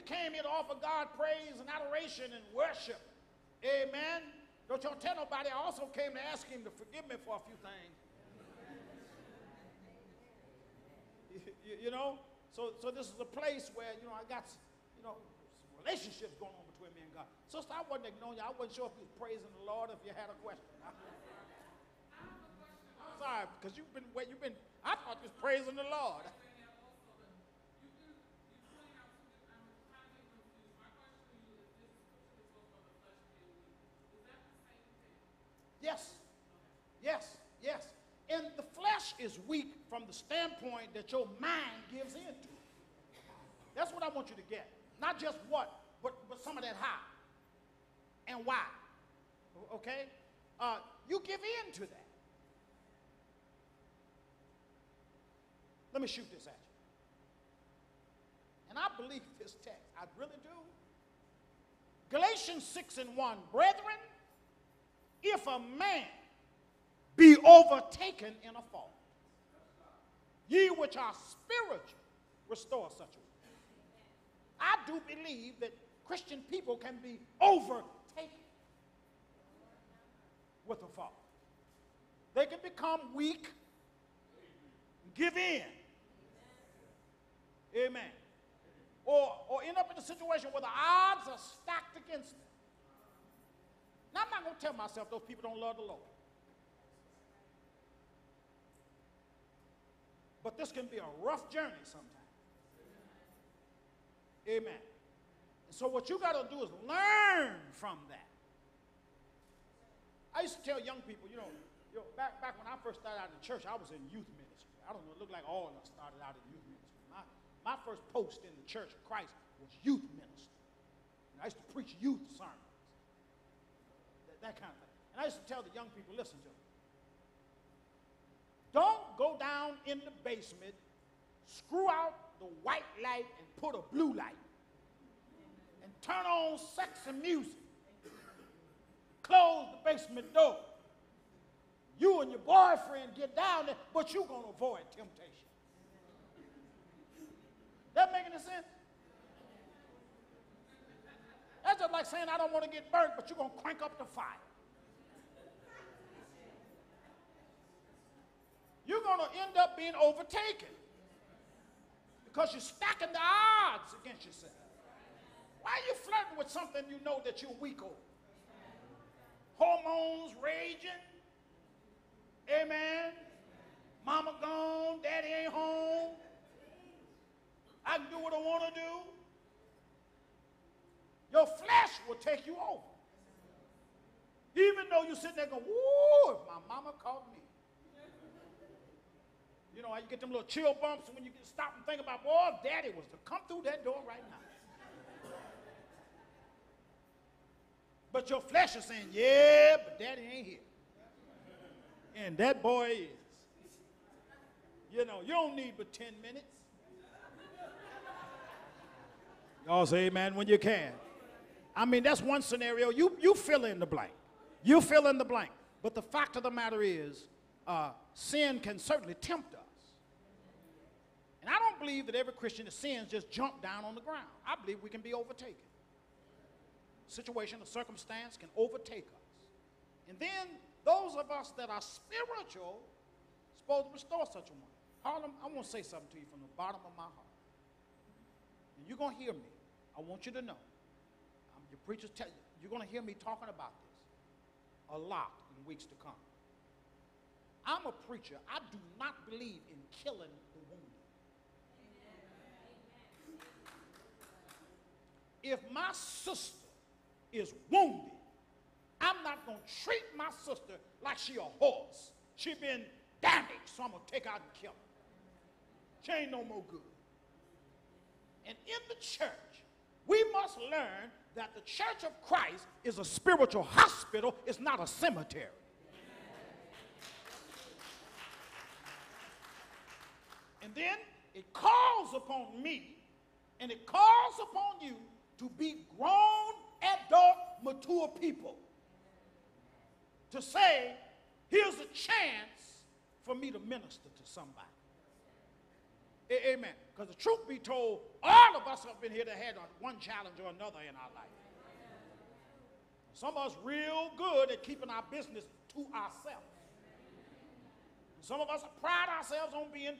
came here to offer God praise and adoration and worship. Amen. Don't y'all tell nobody. I also came to ask him to forgive me for a few things. You know? So this is a place where, I got, some relationships going on between me and God. Sister, I wasn't ignoring you. I wasn't sure if you was praising the Lord, if you had a question. I'm sorry, because I thought you was praising the Lord. Yes, yes, yes. And the flesh is weak from the standpoint that your mind gives into. That's what I want you to get. Not just what, but some of that how and why. Okay? You give in to that. Let me shoot this at you. And I believe this text. I really do. Galatians 6:1, brethren, if a man be overtaken in a fault, ye which are spiritual, restore such a one. I do believe that Christian people can be overtaken with a fault. They can become weak, give in. Amen. Or end up in a situation where the odds are stacked against them. Now, I'm not going to tell myself those people don't love the Lord. But this can be a rough journey sometimes. Amen. And so what you got to do is learn from that. I used to tell young people, back when I first started out in church, I was in youth ministry. I don't know, it looked like all of us started out in youth ministry. My first post in the Church of Christ was youth ministry. And I used to preach youth sermons, that kind of thing. And I used to tell the young people, listen to me. Don't go down in the basement, screw out the white light and put a blue light, and turn on sexy music. Close the basement door. You and your boyfriend get down there, but you're going to avoid temptation. That make any sense? That's just like saying I don't want to get burnt, but you're going to crank up the fire. You're going to end up being overtaken because you're stacking the odds against yourself. Why are you flirting with something you know that you're weak over? Hormones raging. Amen. Mama gone, daddy ain't home. I can do what I want to do. Your flesh will take you over. Even though you're sitting there going, woo, if my mama caught me. You get them little chill bumps when you stop and think about, boy, if daddy was to come through that door right now. But your flesh is saying, yeah, but daddy ain't here. And that boy is. You don't need but 10 minutes. Y'all say amen when you can. I mean, that's one scenario. You fill in the blank. You fill in the blank. But the fact of the matter is, sin can certainly tempt us. And I don't believe that every Christian that sins just jump down on the ground. I believe we can be overtaken. Situation or circumstance can overtake us. And then those of us that are spiritual are supposed to restore such a one. Harlem, I want to say something to you from the bottom of my heart. And you're going to hear me. I want you to know. Your preachers tell you, you're going to hear me talking about this a lot in weeks to come. I'm a preacher. I do not believe in killing the wounded. If my sister is wounded, I'm not going to treat my sister like she a horse. She been damaged, so I'm going to take her out and kill her. She ain't no more good. And in the church, we must learn that the Church of Christ is a spiritual hospital. It's not a cemetery. And then it calls upon me and it calls upon you to be grown, adult, mature people. To say, here's a chance for me to minister to somebody. Amen. Because the truth be told, all of us up in here that had one challenge or another in our life. Some of us real good at keeping our business to ourselves. Some of us pride ourselves on being